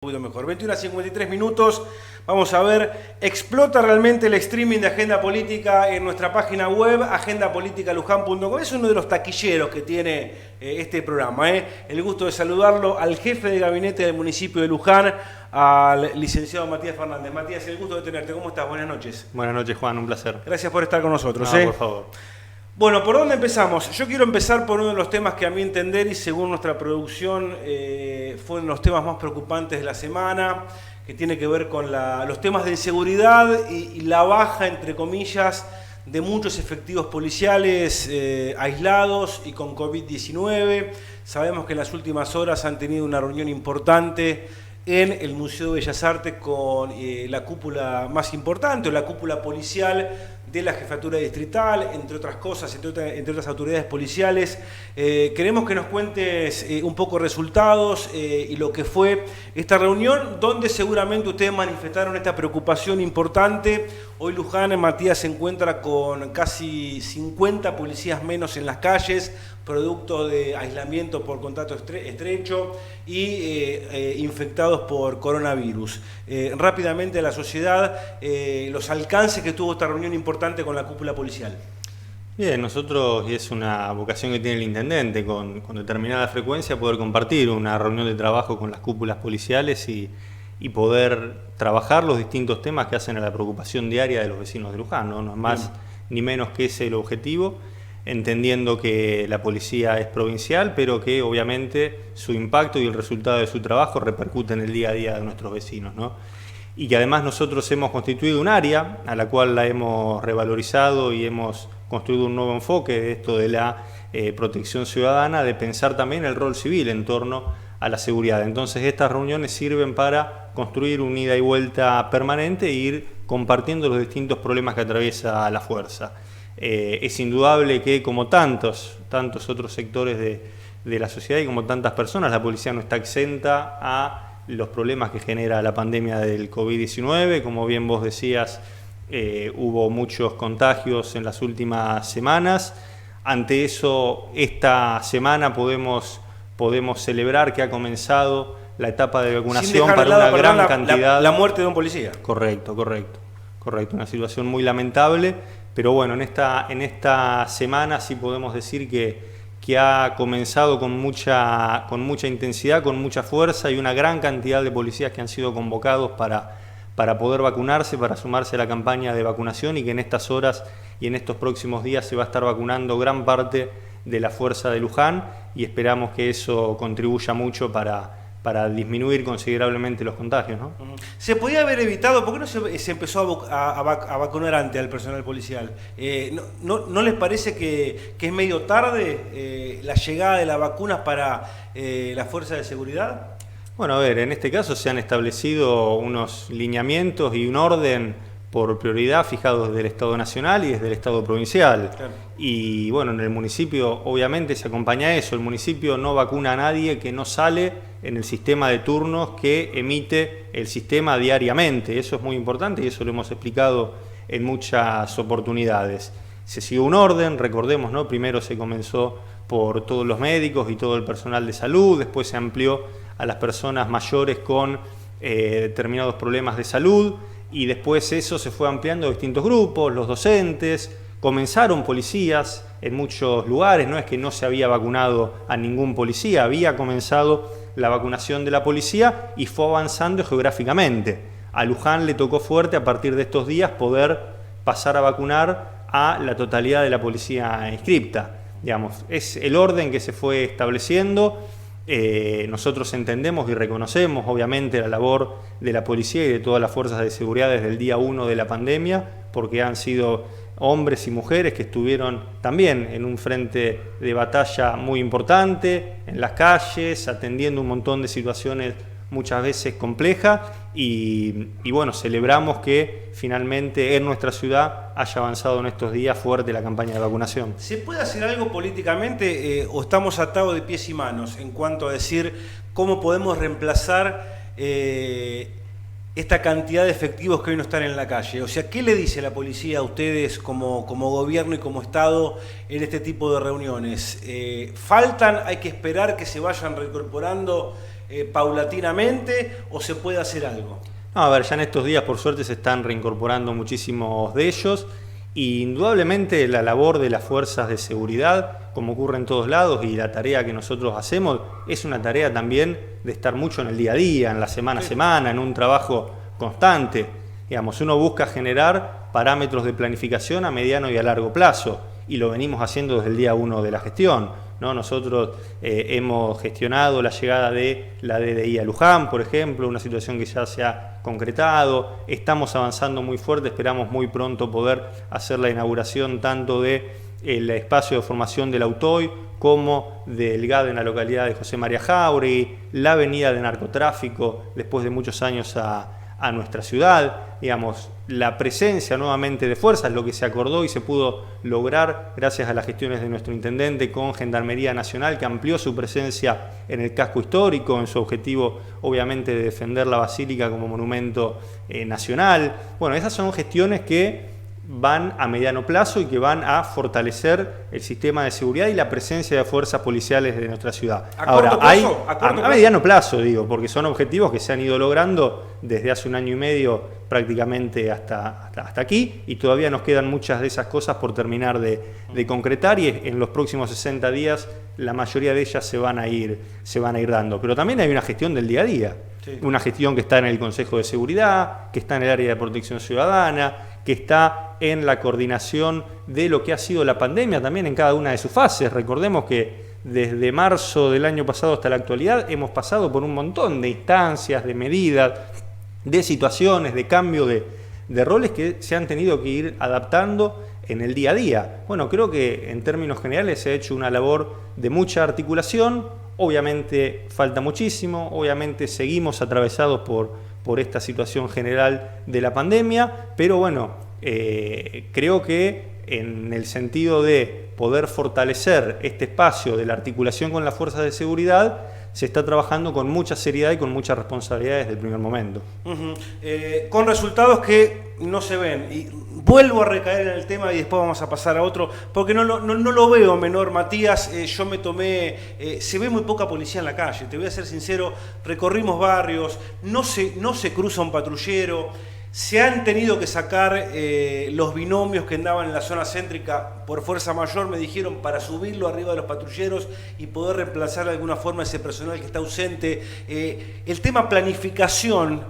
Un poquito mejor. 21:53. Vamos a ver, explota realmente el streaming de Agenda Política en nuestra página web, agendapoliticalujan.com. Es uno de los taquilleros que tiene este programa. El gusto de saludarlo al jefe de gabinete del municipio de Luján, al licenciado Matías Fernández. Matías, el gusto de tenerte. ¿Cómo estás? Buenas noches. Buenas noches, Juan, un placer. Gracias por estar con nosotros. No, por favor. Bueno, ¿por dónde empezamos? Yo quiero empezar por uno de los temas que a mi entender y según nuestra producción fueron los temas más preocupantes de la semana, que tiene que ver con los temas de inseguridad y la baja, entre comillas, de muchos efectivos policiales aislados y con COVID-19. Sabemos que en las últimas horas han tenido una reunión importante en el Museo de Bellas Artes con la cúpula más importante, o la cúpula policial de la Jefatura Distrital, entre otras cosas, entre otras autoridades policiales. Queremos que nos cuentes un poco resultados y lo que fue esta reunión, donde seguramente ustedes manifestaron esta preocupación importante. Hoy Luján, Matías, se encuentra con casi 50 policías menos en las calles, producto de aislamiento por contacto estrecho y infectados por coronavirus. Rápidamente la sociedad, los alcances que tuvo esta reunión importante con la cúpula policial. Bien, nosotros, y es una vocación que tiene el intendente, con determinada frecuencia poder compartir una reunión de trabajo con las cúpulas policiales y poder trabajar los distintos temas que hacen a la preocupación diaria de los vecinos de Luján, ¿no? No es más ni menos que ese el objetivo, entendiendo que la policía es provincial, pero que obviamente su impacto y el resultado de su trabajo repercute en el día a día de nuestros vecinos, ¿no? Y que además nosotros hemos constituido un área a la cual la hemos revalorizado y hemos construido un nuevo enfoque de esto de la protección ciudadana, de pensar también el rol civil en torno a la seguridad. Entonces estas reuniones sirven para construir un ida y vuelta permanente e ir compartiendo los distintos problemas que atraviesa la fuerza. Es indudable que, como tantos otros sectores de la sociedad y como tantas personas, la policía no está exenta a los problemas que genera la pandemia del COVID-19. Como bien vos decías, hubo muchos contagios en las últimas semanas. Ante eso, esta semana podemos celebrar que ha comenzado la etapa de vacunación para una gran cantidad. La muerte de un policía. Correcto. Una situación muy lamentable. Pero bueno, en esta semana sí podemos decir que ha comenzado con mucha intensidad, con mucha fuerza y una gran cantidad de policías que han sido convocados para poder vacunarse, para sumarse a la campaña de vacunación, y que en estas horas y en estos próximos días se va a estar vacunando gran parte de la fuerza de Luján, y esperamos que eso contribuya mucho para disminuir considerablemente los contagios, ¿no? ¿Se podía haber evitado? ¿Por qué no se empezó a vacunar antes al personal policial? ¿No les parece que es medio tarde la llegada de las vacunas para la fuerza de seguridad? Bueno, a ver, en este caso se han establecido unos lineamientos y un orden por prioridad fijados desde el Estado Nacional y desde el Estado Provincial. Claro. Y bueno, en el municipio obviamente se acompaña a eso. El municipio no vacuna a nadie que no sale en el sistema de turnos que emite el sistema diariamente. Eso es muy importante y eso lo hemos explicado en muchas oportunidades. Se siguió un orden, recordemos, ¿no? Primero se comenzó por todos los médicos y todo el personal de salud, después se amplió a las personas mayores con determinados problemas de salud, y después eso se fue ampliando a distintos grupos, los docentes, comenzaron policías en muchos lugares. No es que no se había vacunado a ningún policía, había comenzado la vacunación de la policía y fue avanzando geográficamente. A Luján le tocó fuerte a partir de estos días poder pasar a vacunar a la totalidad de la policía inscripta. Digamos, es el orden que se fue estableciendo. Nosotros entendemos y reconocemos obviamente la labor de la policía y de todas las fuerzas de seguridad desde el día 1 de la pandemia, porque han sido hombres y mujeres que estuvieron también en un frente de batalla muy importante, en las calles, atendiendo un montón de situaciones muchas veces complejas, y bueno, celebramos que finalmente en nuestra ciudad haya avanzado en estos días fuerte la campaña de vacunación. ¿Se puede hacer algo políticamente o estamos atados de pies y manos en cuanto a decir cómo podemos reemplazar esta cantidad de efectivos que hoy no están en la calle? O sea, ¿qué le dice la policía a ustedes como gobierno y como Estado en este tipo de reuniones? ¿Faltan? ¿Hay que esperar que se vayan reincorporando paulatinamente o se puede hacer algo? No, a ver, ya en estos días por suerte se están reincorporando muchísimos de ellos. Y indudablemente la labor de las fuerzas de seguridad, como ocurre en todos lados, y la tarea que nosotros hacemos, es una tarea también de estar mucho en el día a día, en la semana a semana, en un trabajo constante. Digamos, uno busca generar parámetros de planificación a mediano y a largo plazo, y lo venimos haciendo desde el día 1 de la gestión, ¿no? Nosotros hemos gestionado la llegada de la DDI a Luján, por ejemplo, una situación que ya se ha concretado. Estamos avanzando muy fuerte, esperamos muy pronto poder hacer la inauguración tanto del espacio de formación del AUTOI como del GAD en la localidad de José María Jáuregui, la avenida de narcotráfico después de muchos años a nuestra ciudad. Digamos, la presencia nuevamente de fuerzas, lo que se acordó y se pudo lograr gracias a las gestiones de nuestro intendente con Gendarmería Nacional, que amplió su presencia en el casco histórico, en su objetivo obviamente de defender la Basílica como monumento nacional. Bueno, esas son gestiones que van a mediano plazo y que van a fortalecer el sistema de seguridad y la presencia de fuerzas policiales de nuestra ciudad. Ahora, a mediano plazo, digo, porque son objetivos que se han ido logrando desde hace 1 año y medio prácticamente hasta aquí, y todavía nos quedan muchas de esas cosas por terminar de concretar, y en los próximos 60 días la mayoría de ellas se van a ir dando. Pero también hay una gestión del día a día, una gestión que está en el Consejo de Seguridad, que está en el área de protección ciudadana, que está en la coordinación de lo que ha sido la pandemia también en cada una de sus fases. Recordemos que desde marzo del año pasado hasta la actualidad hemos pasado por un montón de instancias, de medidas, de situaciones, de cambio de roles que se han tenido que ir adaptando en el día a día. Bueno, creo que en términos generales se ha hecho una labor de mucha articulación. Obviamente falta muchísimo, obviamente seguimos atravesados por esta situación general de la pandemia, pero bueno, creo que en el sentido de poder fortalecer este espacio de la articulación con las fuerzas de seguridad, se está trabajando con mucha seriedad y con mucha responsabilidad desde el primer momento. Con resultados que no se ven. Y vuelvo a recaer en el tema y después vamos a pasar a otro, porque no lo veo menor, Matías. Yo me tomé... se ve muy poca policía en la calle, te voy a ser sincero. Recorrimos barrios, no se cruza un patrullero. Se han tenido que sacar los binomios que andaban en la zona céntrica por fuerza mayor, me dijeron, para subirlo arriba de los patrulleros y poder reemplazar de alguna forma ese personal que está ausente. El tema planificación,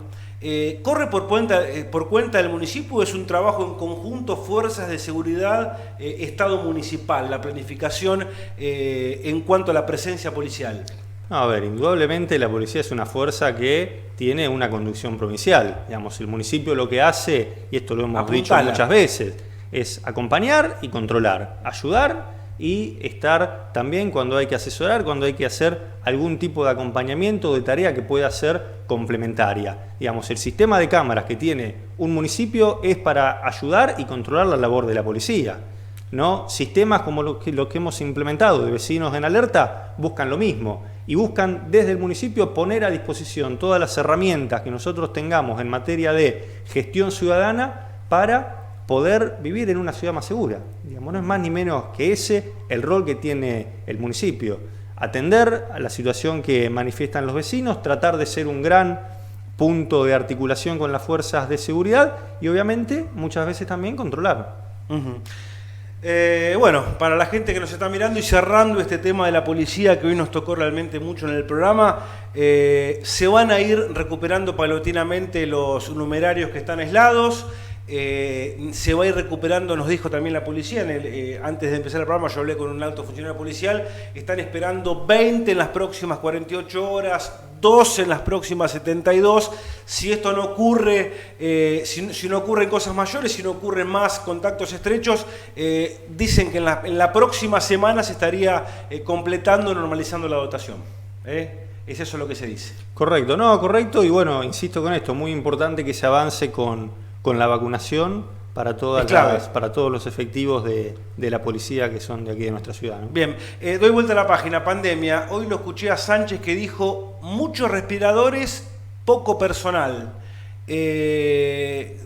¿corre por cuenta del municipio o es un trabajo en conjunto, fuerzas de seguridad, Estado municipal, la planificación en cuanto a la presencia policial? No, a ver, indudablemente la policía es una fuerza que tiene una conducción provincial. Digamos, el municipio lo que hace, y esto lo hemos dicho muchas veces, es acompañar y controlar, ayudar y estar también cuando hay que asesorar, cuando hay que hacer algún tipo de acompañamiento de tarea que pueda ser complementaria. Digamos, el sistema de cámaras que tiene un municipio es para ayudar y controlar la labor de la policía, ¿no? Sistemas como los que hemos implementado de vecinos en alerta buscan lo mismo y buscan desde el municipio poner a disposición todas las herramientas que nosotros tengamos en materia de gestión ciudadana para poder vivir en una ciudad más segura. Digamos, no es más ni menos que ese el rol que tiene el municipio: atender a la situación que manifiestan los vecinos, tratar de ser un gran punto de articulación con las fuerzas de seguridad y obviamente muchas veces también controlar. Bueno, para la gente que nos está mirando y cerrando este tema de la policía que hoy nos tocó realmente mucho en el programa, se van a ir recuperando paulatinamente los numerarios que están aislados. Se va a ir recuperando, nos dijo también la policía, antes de empezar el programa yo hablé con un alto funcionario policial, están esperando 20 en las próximas 48 horas, 12 en las próximas 72, si esto no ocurre, si no ocurren cosas mayores, si no ocurren más contactos estrechos, dicen que en la próxima semana se estaría completando, normalizando la dotación. Es eso lo que se dice. Correcto, correcto, y bueno, insisto con esto, muy importante que se avance con la vacunación para todos los efectivos de la policía que son de aquí de nuestra ciudad, ¿no? Bien, doy vuelta a la página, pandemia. Hoy lo escuché a Sánchez que dijo, muchos respiradores, poco personal.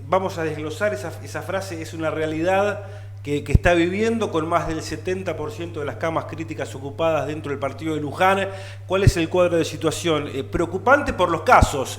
Vamos a desglosar esa frase, es una realidad que está viviendo, con más del 70% de las camas críticas ocupadas dentro del partido de Luján. ¿Cuál es el cuadro de situación? Preocupante por los casos.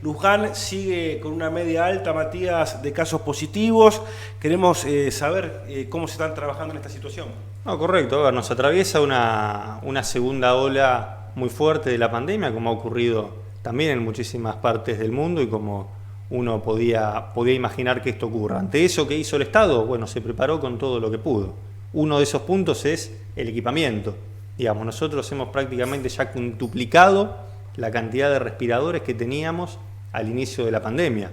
Luján sigue con una media alta, Matías, de casos positivos. Queremos saber cómo se están trabajando en esta situación. No, correcto. A ver, nos atraviesa una segunda ola muy fuerte de la pandemia, como ha ocurrido también en muchísimas partes del mundo y como uno podía imaginar que esto ocurra. Ante eso, ¿qué hizo el Estado? Bueno, se preparó con todo lo que pudo. Uno de esos puntos es el equipamiento. Digamos, nosotros hemos prácticamente ya quintuplicado la cantidad de respiradores que teníamos al inicio de la pandemia.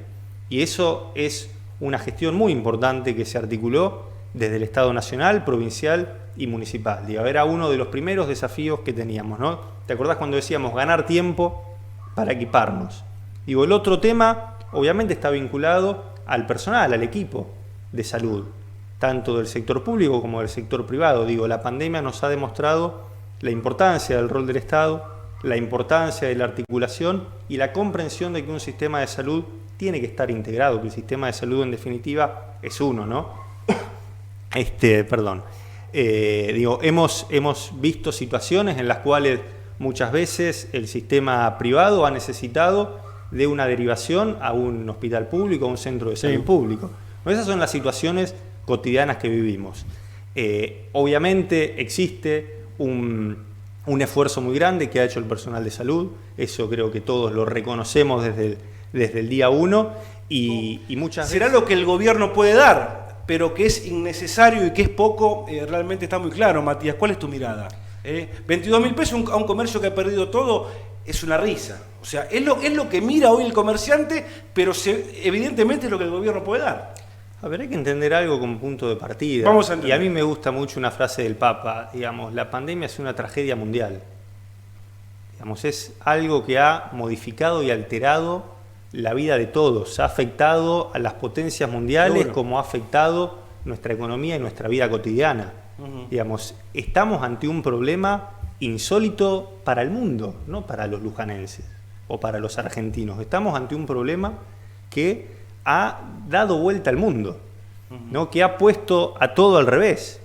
Y eso es una gestión muy importante que se articuló desde el Estado nacional, provincial y municipal. Y era uno de los primeros desafíos que teníamos, ¿no? ¿Te acordás cuando decíamos ganar tiempo para equiparnos? Digo, el otro tema obviamente está vinculado al personal, al equipo de salud, tanto del sector público como del sector privado. Digo, la pandemia nos ha demostrado la importancia del rol del Estado, la importancia de la articulación y la comprensión de que un sistema de salud tiene que estar integrado, que el sistema de salud en definitiva es uno, ¿no? Digo, hemos visto situaciones en las cuales muchas veces el sistema privado ha necesitado de una derivación a un hospital público, a un centro de salud público. Esas son las situaciones cotidianas que vivimos. Obviamente existe un esfuerzo muy grande que ha hecho el personal de salud, eso creo que todos lo reconocemos desde el día 1 y muchas veces... Será lo que el gobierno puede dar, pero que es innecesario y que es poco, realmente está muy claro. Matías, ¿cuál es tu mirada? 22.000 pesos a un comercio que ha perdido todo es una risa. O sea, es lo que mira hoy el comerciante, pero evidentemente es lo que el gobierno puede dar. A ver, hay que entender algo como punto de partida. Vamos a entender. Y a mí me gusta mucho una frase del Papa, digamos, la pandemia es una tragedia mundial. Digamos, es algo que ha modificado y alterado la vida de todos, ha afectado a las potencias mundiales. Seguro. Como ha afectado nuestra economía y nuestra vida cotidiana. Digamos, estamos ante un problema insólito para el mundo, no para los lujanenses o para los argentinos. Estamos ante un problema que ha dado vuelta al mundo, ¿no? Que ha puesto a todo al revés,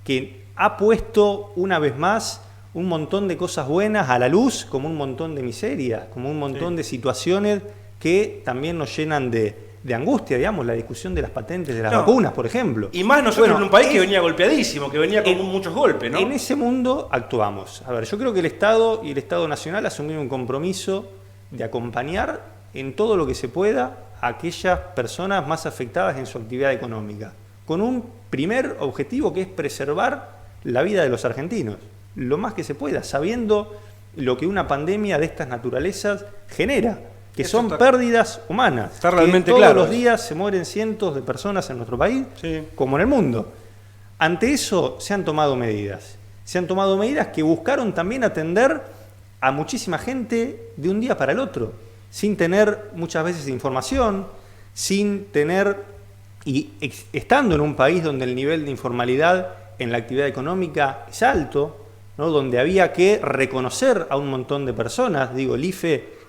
que ha puesto una vez más un montón de cosas buenas a la luz, como un montón de miseria, como un montón de situaciones que también nos llenan de angustia, digamos, la discusión de las patentes de las vacunas, por ejemplo. Y más nosotros en un país que venía golpeadísimo, que venía con muchos golpes, ¿no? En ese mundo actuamos. A ver, yo creo que el Estado y el Estado Nacional asumieron un compromiso de acompañar en todo lo que se pueda a aquellas personas más afectadas en su actividad económica, con un primer objetivo que es preservar la vida de los argentinos, lo más que se pueda, sabiendo lo que una pandemia de estas naturalezas genera, que son pérdidas humanas. Está realmente claro. Todos los días se mueren cientos de personas en nuestro país, como en el mundo. Ante eso se han tomado medidas. Se han tomado medidas que buscaron también atender a muchísima gente de un día para el otro, sin tener muchas veces información, sin tener, y estando en un país donde el nivel de informalidad en la actividad económica es alto, ¿no? Donde había que reconocer a un montón de personas. Digo, el IFE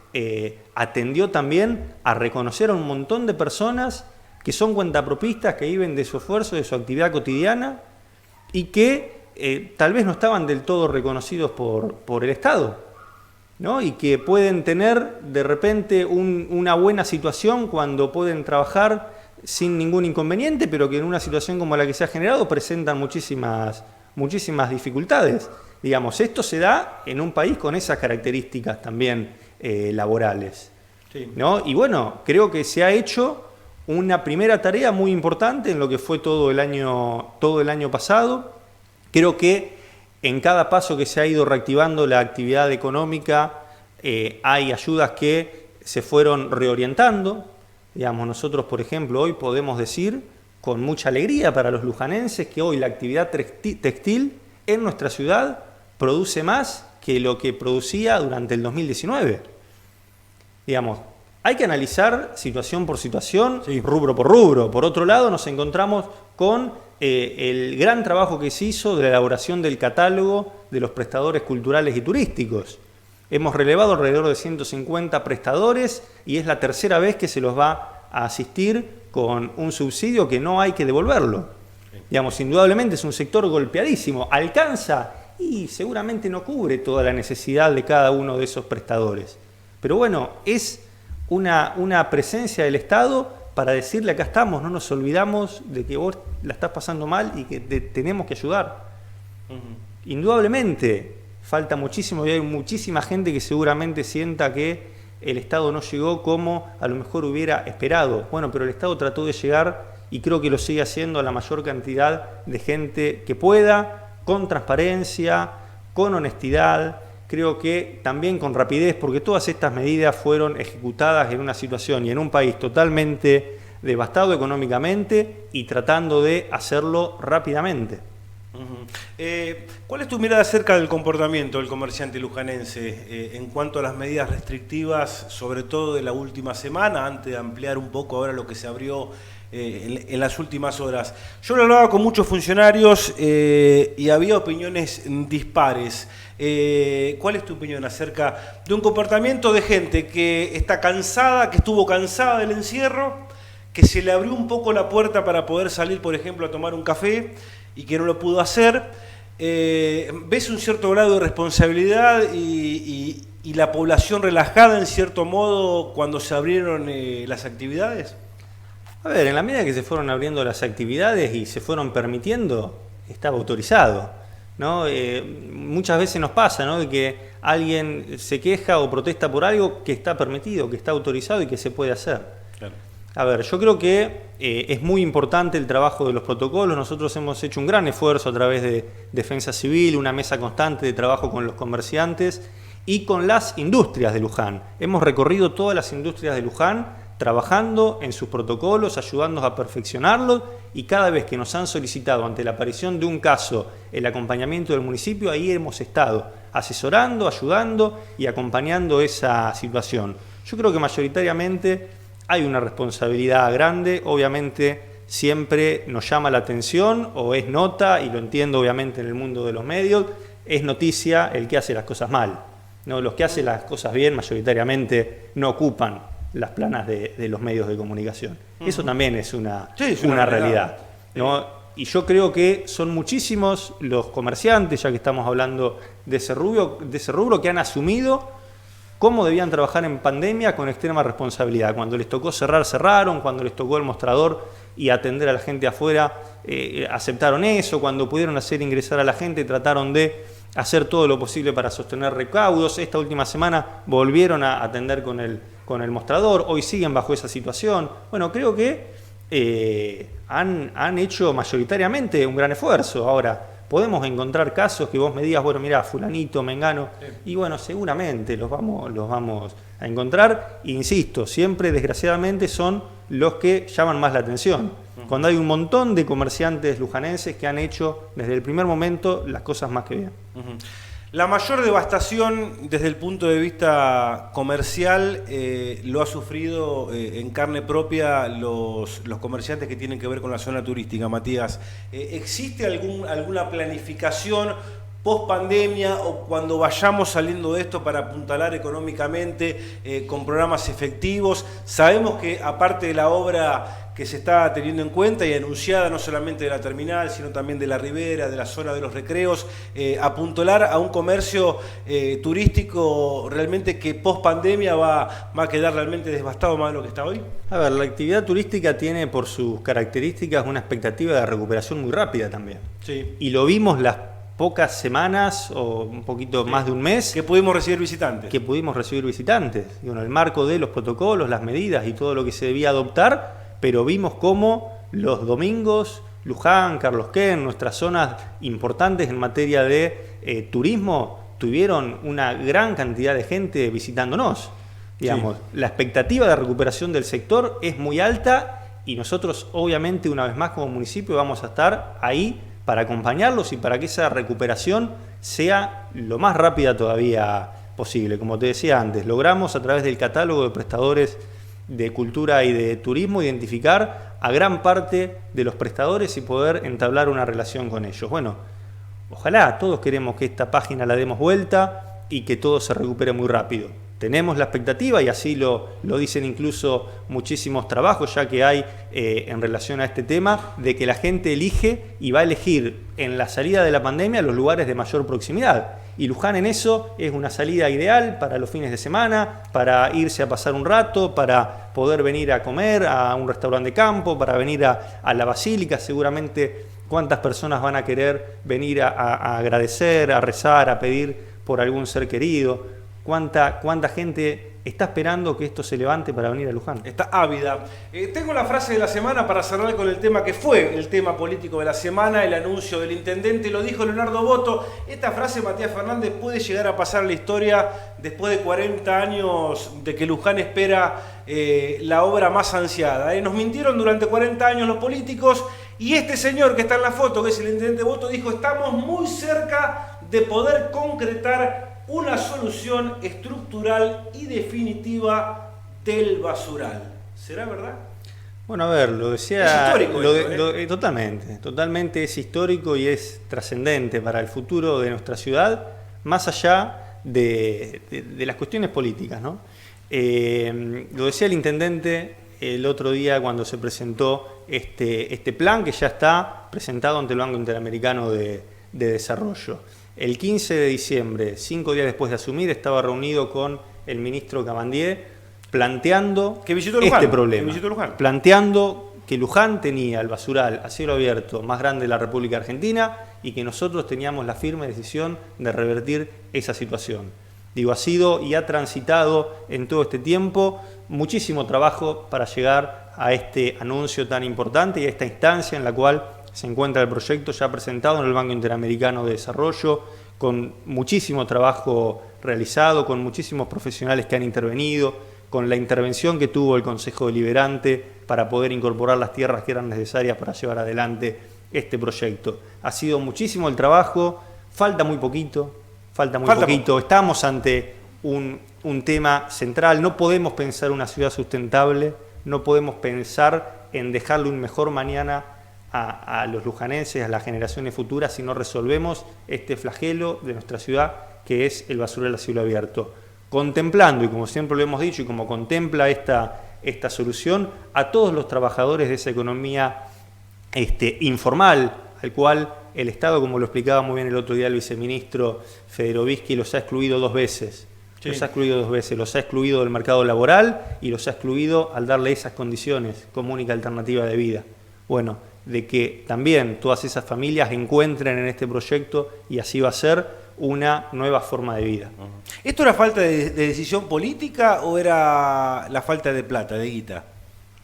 atendió también a reconocer a un montón de personas que son cuentapropistas, que viven de su esfuerzo, de su actividad cotidiana y que tal vez no estaban del todo reconocidos por el Estado, ¿no? Y que pueden tener de repente una buena situación cuando pueden trabajar sin ningún inconveniente, pero que en una situación como la que se ha generado presentan muchísimas dificultades. Digamos, esto se da en un país con esas características también laborales, ¿no? Y bueno, creo que se ha hecho una primera tarea muy importante en lo que fue todo el año pasado. Creo que en cada paso que se ha ido reactivando la actividad económica hay ayudas que se fueron reorientando. Digamos, nosotros, por ejemplo, hoy podemos decir con mucha alegría para los lujanenses que hoy la actividad textil en nuestra ciudad produce más que lo que producía durante el 2019. Digamos, hay que analizar situación por situación, rubro por rubro. Por otro lado, nos encontramos con el gran trabajo que se hizo de la elaboración del catálogo de los prestadores culturales y turísticos. Hemos relevado alrededor de 150 prestadores y es la tercera vez que se los va a asistir con un subsidio que no hay que devolverlo. Digamos, indudablemente es un sector golpeadísimo. ¿Alcanza? Y seguramente no cubre toda la necesidad de cada uno de esos prestadores. Pero bueno, es una presencia del Estado para decirle: acá estamos, no nos olvidamos de que vos la estás pasando mal y que te tenemos que ayudar. Indudablemente falta muchísimo y hay muchísima gente que seguramente sienta que el Estado no llegó como a lo mejor hubiera esperado. Bueno, pero el Estado trató de llegar y creo que lo sigue haciendo a la mayor cantidad de gente que pueda, con transparencia, con honestidad, creo que también con rapidez, porque todas estas medidas fueron ejecutadas en una situación y en un país totalmente devastado económicamente y tratando de hacerlo rápidamente. ¿Cuál es tu mirada acerca del comportamiento del comerciante lujanense en cuanto a las medidas restrictivas, sobre todo de la última semana, antes de ampliar un poco ahora lo que se abrió en las últimas horas? Yo lo hablaba con muchos funcionarios y había opiniones dispares. ¿Cuál es tu opinión acerca de un comportamiento de gente que está cansada, que estuvo cansada del encierro, que se le abrió un poco la puerta para poder salir, por ejemplo, a tomar un café y que no lo pudo hacer? ¿Ves un cierto grado de responsabilidad y la población relajada en cierto modo cuando se abrieron las actividades? A ver, en la medida que se fueron abriendo las actividades y se fueron permitiendo, estaba autorizado, ¿no? Muchas veces nos pasa, ¿no?, de que alguien se queja o protesta por algo que está permitido, que está autorizado y que se puede hacer. Claro. A ver, yo creo que es muy importante el trabajo de los protocolos. Nosotros hemos hecho un gran esfuerzo a través de Defensa Civil, una mesa constante de trabajo con los comerciantes y con las industrias de Luján. Hemos recorrido todas las industrias de Luján trabajando en sus protocolos, ayudándonos a perfeccionarlos, y cada vez que nos han solicitado ante la aparición de un caso el acompañamiento del municipio, ahí hemos estado asesorando, ayudando y acompañando esa situación. Yo creo que mayoritariamente hay una responsabilidad grande. Obviamente siempre nos llama la atención o es nota, y lo entiendo obviamente en el mundo de los medios, es noticia el que hace las cosas mal, ¿no? Los que hacen las cosas bien mayoritariamente no ocupan las planas de los medios de comunicación. Eso también es una realidad, ¿no? Y yo creo que son muchísimos los comerciantes, ya que estamos hablando de ese rubro, que han asumido cómo debían trabajar en pandemia con extrema responsabilidad. Cuando les tocó cerrar, cerraron. Cuando les tocó el mostrador y atender a la gente afuera, aceptaron eso. Cuando pudieron hacer ingresar a la gente, trataron de hacer todo lo posible para sostener recaudos. Esta última semana volvieron a atender con el mostrador. Hoy siguen bajo esa situación. Bueno, creo que han hecho mayoritariamente un gran esfuerzo. Ahora, podemos encontrar casos que vos me digas: bueno, mirá, fulanito, mengano, y bueno, seguramente los vamos a encontrar. E insisto, siempre desgraciadamente son los que llaman más la atención. Cuando hay un montón de comerciantes lujanenses que han hecho desde el primer momento las cosas más que bien. La mayor devastación desde el punto de vista comercial lo ha sufrido en carne propia los comerciantes que tienen que ver con la zona turística, Matías. ¿Existe alguna planificación post pandemia o cuando vayamos saliendo de esto para apuntalar económicamente con programas efectivos? Sabemos que aparte de la obra que se está teniendo en cuenta y anunciada no solamente de la terminal, sino también de la ribera, de la zona de los recreos, apuntalar a un comercio turístico realmente que post pandemia va a quedar realmente devastado más de lo que está hoy. A ver, la actividad turística tiene por sus características una expectativa de recuperación muy rápida también. Sí. Y lo vimos las pocas semanas o un poquito más de un mes que pudimos recibir visitantes. Y en el marco de los protocolos, las medidas y todo lo que se debía adoptar, pero vimos cómo los domingos Luján, Carlos Quén, nuestras zonas importantes en materia de turismo, tuvieron una gran cantidad de gente visitándonos. Digamos, sí. La expectativa de recuperación del sector es muy alta y nosotros, obviamente, una vez más como municipio vamos a estar ahí para acompañarlos y para que esa recuperación sea lo más rápida todavía posible. Como te decía antes, logramos a través del catálogo de prestadores de cultura y de turismo identificar a gran parte de los prestadores y poder entablar una relación con ellos. Bueno, ojalá, todos queremos que esta página la demos vuelta y que todo se recupere muy rápido. Tenemos la expectativa, y así lo dicen incluso muchísimos trabajos ya que hay en relación a este tema, de que la gente elige y va a elegir en la salida de la pandemia los lugares de mayor proximidad. Y Luján en eso es una salida ideal para los fines de semana, para irse a pasar un rato, para poder venir a comer a un restaurante de campo, para venir a la Basílica. Seguramente cuántas personas van a querer venir a agradecer, a rezar, a pedir por algún ser querido. ¿Cuánta gente está esperando que esto se levante para venir a Luján? Está ávida. Tengo la frase de la semana para cerrar con el tema que fue el tema político de la semana, el anuncio del intendente. Lo dijo Leonardo Boto. Esta frase, Matías Fernández, puede llegar a pasar a la historia después de 40 años de que Luján espera la obra más ansiada. Nos mintieron durante 40 años los políticos, y este señor que está en la foto, que es el intendente Boto, dijo: estamos muy cerca de poder concretar una solución estructural y definitiva del basural. ¿Será verdad? Bueno, a ver, lo decía... Es histórico totalmente es histórico y es trascendente para el futuro de nuestra ciudad, más allá de las cuestiones políticas, ¿no? Lo decía el intendente el otro día cuando se presentó este plan, que ya está presentado ante el Banco Interamericano de Desarrollo. El 15 de diciembre, 5 días después de asumir, estaba reunido con el ministro Cabandier planteando este problema, planteando que Luján tenía el basural a cielo abierto más grande de la República Argentina y que nosotros teníamos la firme decisión de revertir esa situación. Digo, ha sido y ha transitado en todo este tiempo muchísimo trabajo para llegar a este anuncio tan importante y a esta instancia en la cual se encuentra el proyecto ya presentado en el Banco Interamericano de Desarrollo, con muchísimo trabajo realizado, con muchísimos profesionales que han intervenido, con la intervención que tuvo el Consejo Deliberante para poder incorporar las tierras que eran necesarias para llevar adelante este proyecto. Ha sido muchísimo el trabajo, falta muy poquito. Estamos ante un tema central. No podemos pensar una ciudad sustentable, no podemos pensar en dejarle un mejor mañana a los lujanenses, a las generaciones futuras, si no resolvemos este flagelo de nuestra ciudad, que es el basural a cielo abierto. Contemplando, y como siempre lo hemos dicho, y como contempla esta solución, a todos los trabajadores de esa economía informal, al cual el Estado, como lo explicaba muy bien el otro día el viceministro Federovisky, los ha excluido dos veces. Sí. Los ha excluido del mercado laboral y los ha excluido al darle esas condiciones como única alternativa de vida. Bueno, de que también todas esas familias encuentren en este proyecto, y así va a ser, una nueva forma de vida. ¿Esto era falta de decisión política o era la falta de plata, de guita?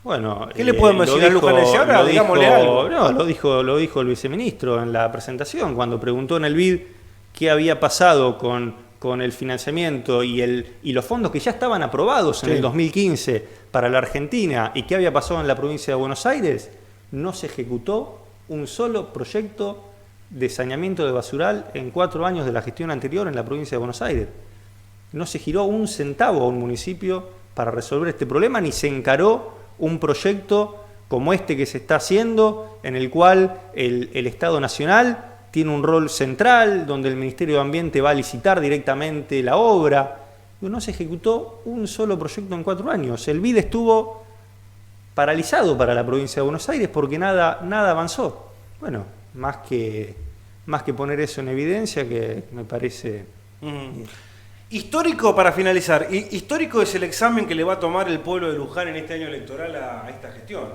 Bueno, ¿qué le podemos decir a lujanense ahora? Digámosle algo. No, lo dijo el viceministro en la presentación, cuando preguntó en el BID qué había pasado con el financiamiento y los fondos que ya estaban aprobados en el 2015 para la Argentina, y qué había pasado en la provincia de Buenos Aires. No se ejecutó un solo proyecto de saneamiento de basural en 4 años de la gestión anterior en la provincia de Buenos Aires. No se giró un centavo a un municipio para resolver este problema, ni se encaró un proyecto como este que se está haciendo, en el cual el Estado Nacional tiene un rol central, donde el Ministerio de Ambiente va a licitar directamente la obra. No se ejecutó un solo proyecto en 4 años. El BID estuvo paralizado para la provincia de Buenos Aires porque nada avanzó. Bueno, más que poner eso en evidencia, que me parece... Histórico, para finalizar, histórico es el examen que le va a tomar el pueblo de Luján en este año electoral a esta gestión,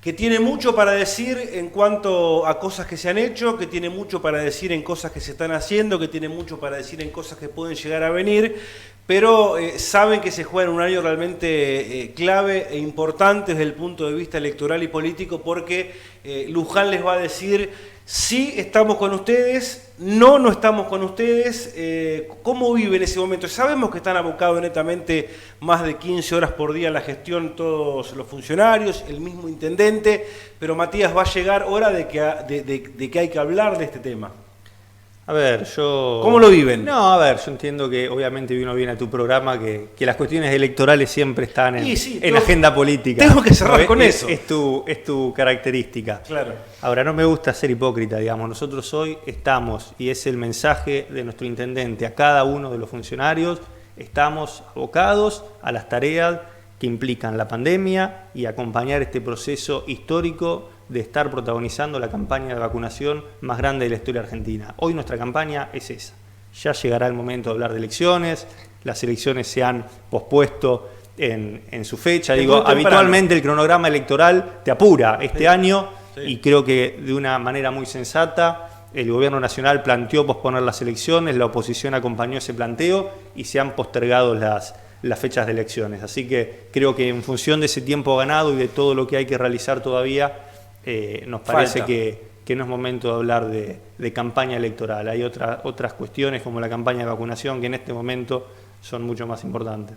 que tiene mucho para decir en cuanto a cosas que se han hecho, que tiene mucho para decir en cosas que se están haciendo, que tiene mucho para decir en cosas que pueden llegar a venir, pero saben que se juega en un año realmente clave e importante desde el punto de vista electoral y político, porque Luján les va a decir: sí, estamos con ustedes, no estamos con ustedes. ¿Cómo viven ese momento? Sabemos que están abocados netamente más de 15 horas por día a la gestión todos los funcionarios, el mismo intendente, pero Matías, va a llegar hora de que hay que hablar de este tema. A ver, ¿cómo lo viven? No, a ver, yo entiendo que obviamente uno viene a tu programa que las cuestiones electorales siempre están en agenda política. Tengo que cerrar con eso. Es tu característica. Claro. Ahora, no me gusta ser hipócrita, digamos. Nosotros hoy estamos, y es el mensaje de nuestro intendente a cada uno de los funcionarios, estamos abocados a las tareas que implican la pandemia y acompañar este proceso histórico de estar protagonizando la campaña de vacunación más grande de la historia argentina. Hoy nuestra campaña es esa. Ya llegará el momento de hablar de elecciones, las elecciones se han pospuesto en su fecha. Digo, habitualmente el cronograma electoral te apura este año y creo que de una manera muy sensata el gobierno nacional planteó posponer las elecciones, la oposición acompañó ese planteo y se han postergado las fechas de elecciones. Así que creo que en función de ese tiempo ganado y de todo lo que hay que realizar todavía, nos parece que no es momento de hablar de campaña electoral. Hay otras cuestiones como la campaña de vacunación que en este momento son mucho más importantes.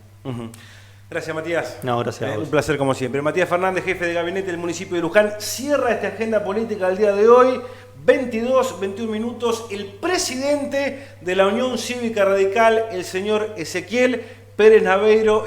Gracias, Matías. No, gracias a vos. Un placer como siempre. Matías Fernández, jefe de gabinete del municipio de Luján, cierra esta agenda política del día de hoy. 21 minutos. El presidente de la Unión Cívica Radical, el señor Ezequiel Pérez Naveiro.